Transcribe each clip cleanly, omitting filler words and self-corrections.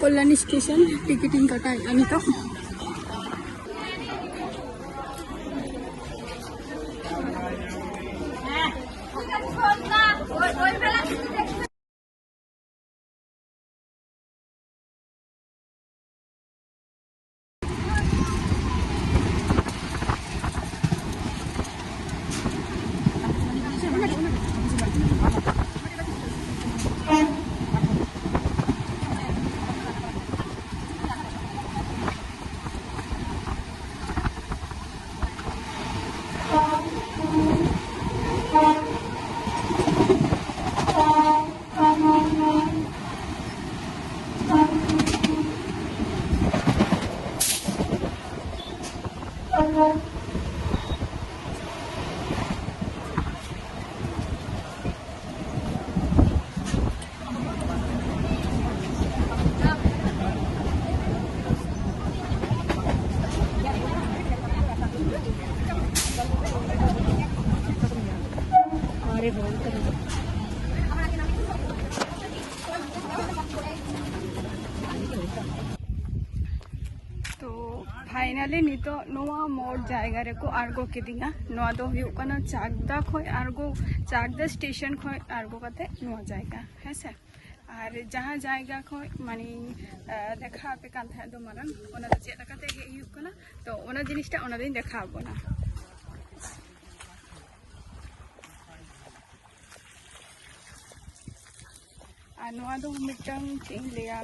Kalyani station ticketing कटाएगा नहीं तो तो फाइनली नितो नोआ मोड़ जायगा रे को आर्गो किदिंगा नोआ दो हुयु कना चाकदा खोय आर्गो चाकदा स्टेशन खोय आर्गो कते नोआ जायगा है से और जहाँ जायगा खोय मानी देखा पे कान था दो मारन ओना द चेक लकाते हे हुयु कना तो ओना जिनिसटा ओना दिन देखा बोना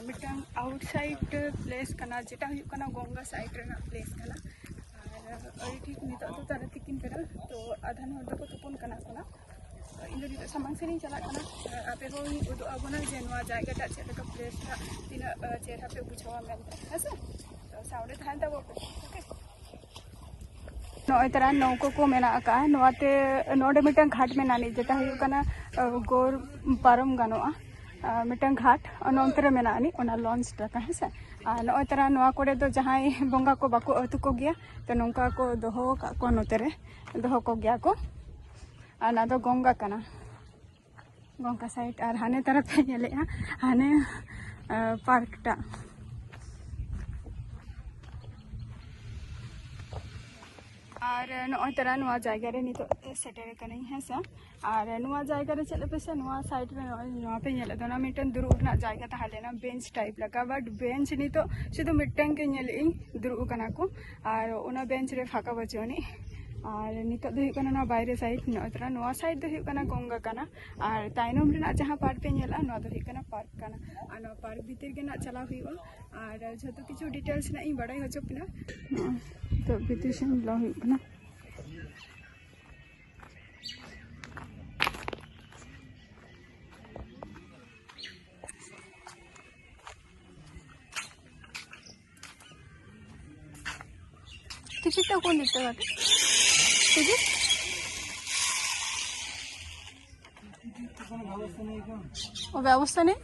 मिटंग आउटसाइड प्लेस कना जेटा हुयु कना गंगा साइड रेना प्लेस कना और ठीक नितो तो तारा तिकिन बेरा तो आधान हर दको तुपुन कना कना इन दो नितो सामांग सेनी चला कना आपे को उदो आबोना जे नोआ जायगा टा चेका प्लेस टा तिना चेहरा पे बुझावा मेनते हसे तो सावडे थान तबो ओके नोय तरा नौको को मेना का नोआते नोडे मिटंग घाट में नानी जेटा हुयु कना गोर पारम गानोआ मिटंग घाट नोंतरे मेनानी ओना लॉन्च टाका है से नोय तरा नोआ कोडे दो जहां बोंगा को बाको अतु को गया तो नोंका को दोहो का को नोतरे दोहो को गया को ना दो गंगा कना गंगा साइड और हाने तरफ पे नेले हाने पार्क टा और नोय तरा नोआ जायगा रे नितो सेटेरे कनै है सा और नोआ जायगा रे चले पे से नोआ साइड रे नोआ पे नेले दोना मिटन दुरुब ना जायगा ता हालेना बेंच टाइप लगा बट बेंच नितो शुधु मिटन के नेले इन दुरुब कना को और ओना बेंच रे फाका बचोनी और नितो दो हुयु ना बाहरे साइड नोय तरा नोआ साइड दो हुयु कना गंगा कना और ताइनम रे ना जहां पार्क पे नेला नोआ दो हुयु कना पार्क कना और नोआ पार्क भीतर के ना चला हुयु और जतो किछु डिटेल्स ना इ बड़ाई होचो पिना तो पिटिशन ला हुयु कना टिकट कौन देते हैं टिकट और व्यवस्था नहीं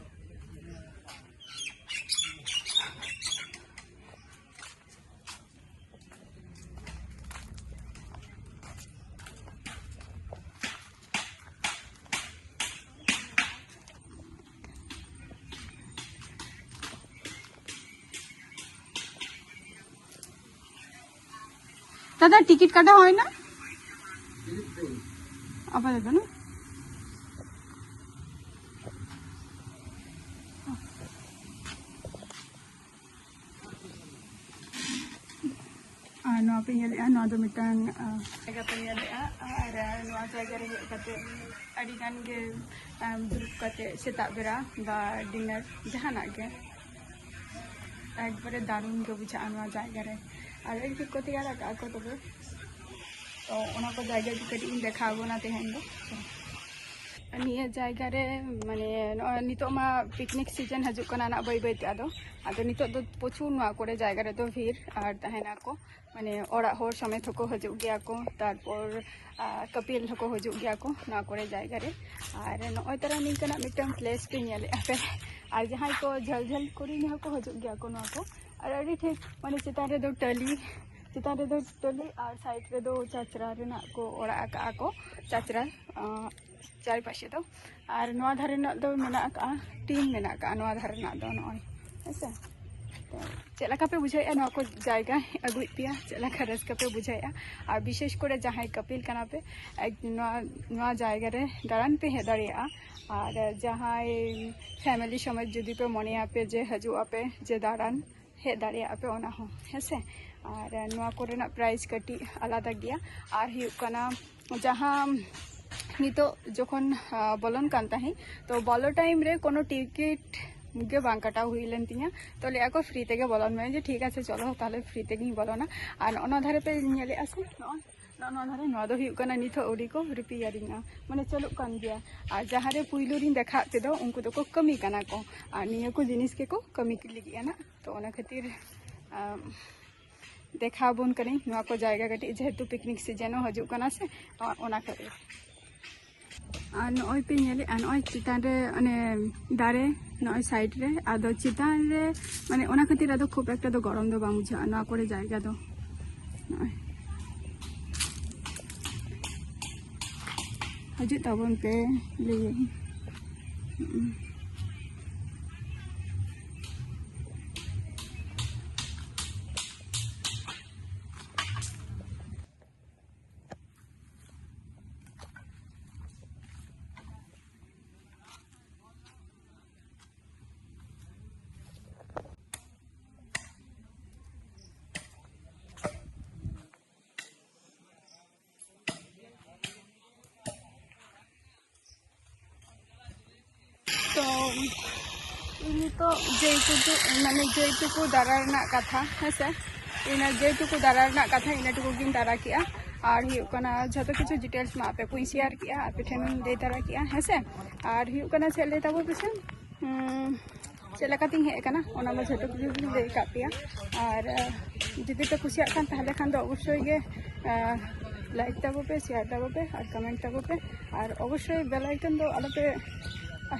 दादा टिकट काटा है ना अब देते ना नोआ पे नेले नोआ दो मिटन जगह पे नेले और नोआ जगह रे कते अडी गान के दुरुब कते सेता बेरा बा डिनर जहाना के एक बारे दारुण के बुझा नोआ जगह रे और एक को तैयार का को तो ओना को जायगा की कटी देखा गोना तेहन दो निया जायगा रे माने नितो मा पिकनिक सीजन हजु कना ना बई बई ते आदो नितो दो प्रचुर नोआ कोडे जायगा रे तो भीड़ और तहेना को माने ओड़ा होर समेत को हजु गया को तारपर कपिल को हजु गया को ना कोडे जायगा रे और नोय तरा निकना मिटम प्लेस पे नेले आपे और जहां को झल झल कोरी ने को हजु गया को नोआ को और अड़ी ठीक माने चिता रे दो टली चिता रे दो टली और साइड रे दो चाचरा रे ना को ओड़ा का को चाचरा चारि पाशे दो और नोआ धारे ना दो मेना का टीम मेना का नोआ धारे ना दो नोय हेसे चेक लका पे बुझाएगा नवा को जायगा अगुई पिया चेक लका रस्का पे बुझाएगा और विशेष करे जहाँ कपिल कना पे नवा जायगा रे दारान पे हे दाड़िया और जहाँ फैमिली समझ जुदी पे मने पे जे हजुआ पे जे दारान हे दाड़िया पे ओना हो हेसे और नवा कोरेना प्राइस कटी आलादा गया और हुयुग कना जहाँ नितो जोखन बोलन कान ताही तो बोलो टाइम रे कोनो टिकट गे बांग काटा हुई लेन तिया तो लिया को फ्री तेगे बोलन में जे ठीक है चलो ताले फ्री तेगे ही बोलोना और ओना धारे पे नेले आसे नोना धारे नोआ दो हुयुग कना नितो ओडी को रिपेयरिंगा माने चलो कान गया और जहाँ रे पुइलो रिन देखा ते दो उनको तो कमी काना को और निया को जिनिस के को कमी के लिगिया ना तो ओना खातिर देखा बोन करें नोआ को जायगा कटी जेहेतु पिकनिक सीजन हजु कना से ओना खातिर नॉय पे नेले नॉय चितान रे अने दारे नॉय साइड रे आदो चितान रे माने ओना खातिर आदो खूब एकटा दो गरम दो बाम बुझा ना करे जायगा दो हजु तबन पे ले तो इन तो जेटुकु माने जेटुकु दारा कथा हेसे इन जेटुकु दारा कथा इनटुकु गिन दारा किया और हुयुकना जतो किछु डिटेल्स मा पे कोई शेयर किया आपे ठेन दे दारा किया हेसे और हुयुकना चले तबो पिसे चलकाती हे कना ओना मा जतो किछु दे का पिया और जदि पे खुशिया खान ताहले खान दो अवश्य गे लाइक तबो पे शेयर तबो पे और कमेंट तबो पे और अवश्य बेल आइकन दो आलो पे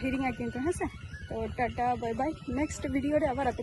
हिरिंगा किंतु हेसे तो tata bye bye next video रे आबार आपे